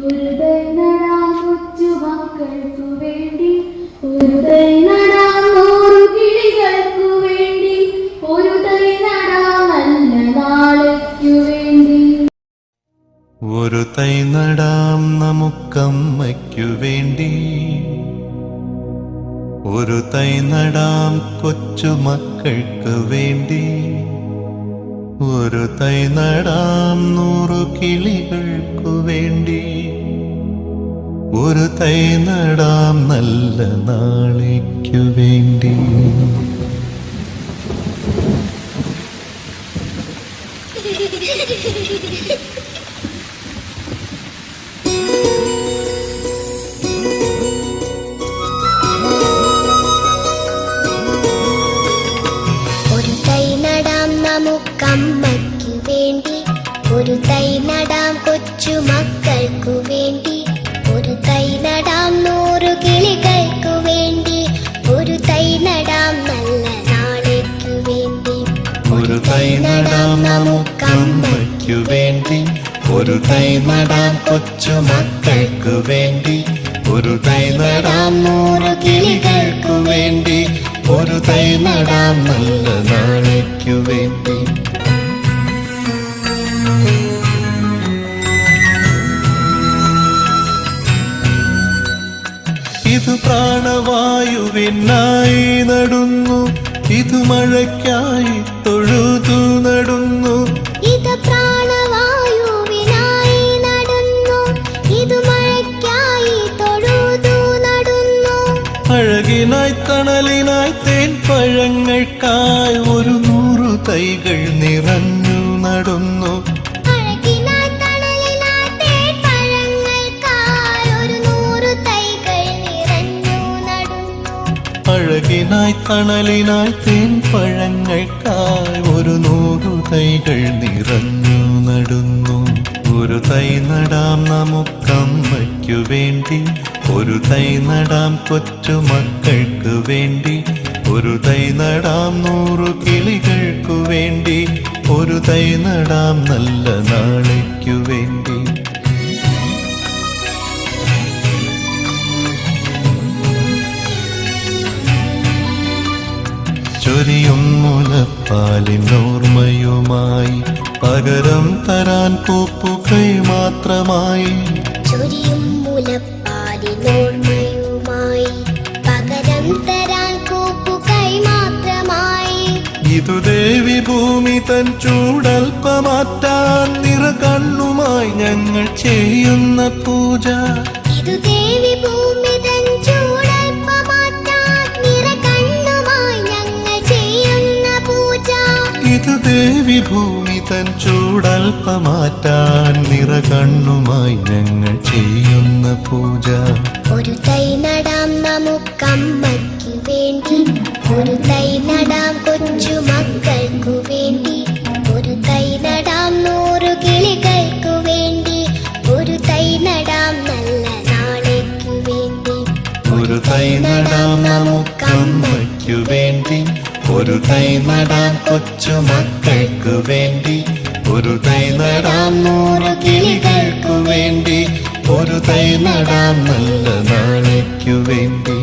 ഒരു തൈ നടാം കൊച്ചുമക്കൾക്കു വേണ്ടി, ഒരു തൈ നടാം 100 കിളികൾക്കു വേണ്ടി, ഒരു തൈ നടാം നല്ല നാളേക്കു വേണ്ടി. ഒരു തൈ നടാം നമുക്കമ്മയ്ക്കു വേണ്ടി, ഒരു തൈ നടാം കൊച്ചുമക്കൾക്ക് വേണ്ടി, ഒരു തൈ നടാം 100 കിളികൾക്കു വേണ്ടി, ഒരു തൈ നടാം നല്ല നാളേക്കു വേണ്ടി. ഒരു തൈ നടാം നമുക്കമ്മയ്ക്കു വേണ്ടി, ഒരു തൈ നടാം കൊച്ചുമക്കൾക്കു വേണ്ടി, ഒരു തൈ നടാം 100 കിളികൾക്കു വേണ്ടി, ഒരു തൈ നടാം നല്ല നാളേക്കു വേണ്ടി. ഒരു തൈ നടാം നമുക്കമ്മയ്ക്കു വേണ്ടി, ഒരു തൈ നടാം കൊച്ചുമക്കൾക്കു വേണ്ടി, ഒരു തൈ നടാം 100 കിളികൾക്കു വേണ്ടി, ഒരു തൈ നടാം നല്ല നാളേക്കു വേണ്ടി. ഇത് പ്രാണവായുവിനായി നടുന്നു, ഇത് മഴയ്ക്കായി തൊഴുതു നടുന്നു, ഇത് പ്രാണവായുവിനായി നടുന്നു, ഇത് മഴയ്ക്കായി തൊഴുതു നടുന്നു. അഴകിനായി തണലിനായി തേൻ പഴങ്ങൾക്കായി 100 തൈകൾ നിറഞ്ഞു നടുന്നു, അഴകിനായി തണലിനായി തേൻ പഴങ്ങൾക്കായി 100 തൈകൾ നിറഞ്ഞു നടുന്നു. അഴകിനായി തണലിനായി തേൻ പഴങ്ങൾക്കായി 100 തൈകൾ നിറഞ്ഞു നടുന്നു. ഒരു തൈ നടാം നമുക്കമ്മയ്ക്കു വേണ്ടി, ഒരു തൈ നടാം കൊച്ചുമക്കൾക്ക് വേണ്ടി, ഒരു തൈ നടാം 100 കിളികൾക്കു വേണ്ടി, ഒരു തൈ നടാം നല്ല നാളേക്കു വേണ്ടി. ചൊരിയും മുലപ്പാലിനോർമ്മയുമായി പകരം തരാൻ പൂപ്പുകൈ മാത്രമായി, ചൊരിയും മുലപ്പാലിനോർമ്മയുമായി പകരം തരാൻ കൂപ്പുകൈ മാത്രമായി. ഇതു ദേവി ഭൂമി തൻ ചൂടൽപ്പമാറ്റാൻ നിറകണ്ണുമായി ഞങ്ങൾ ചെയ്യുന്ന പൂജ, ഇതു ദേവി ഭൂമി തൻ ചൂടൽപ്പമാറ്റാൻ നിറകണ്ണുമായി ഞങ്ങൾ ചെയ്യുന്ന പൂജ, ഇതു ദേവി ഭൂമി തൻ ചൂടൽപ്പമാറ്റാൻ നിറകണ്ണുമായി ഞങ്ങൾ ചെയ്യുന്ന പൂജ. ഒരു തൈ നടാം നമുക്കമ്മയ്ക്കു വേണ്ടി, ഒരു തൈ നടാം കൊച്ചുമക്കൾക്കു വേണ്ടി, ഒരു തൈ നടാം 100 കിളികൾക്കു വേണ്ടി, ഒരു തൈ നടാം നല്ല നാളേക്കു വേണ്ടി. ഒരു തൈ നടാം നമുക്കമ്മയ്ക്കു വേണ്ടി, ഒരു തൈ നടാം കൊച്ചുമക്കൾക്കു വേണ്ടി, ഒരു തൈ നടാം 100 കിളികൾക്കു വേണ്ടി, ഒരു തൈ നടാം നല്ല നാളേക്കു വേണ്ടി.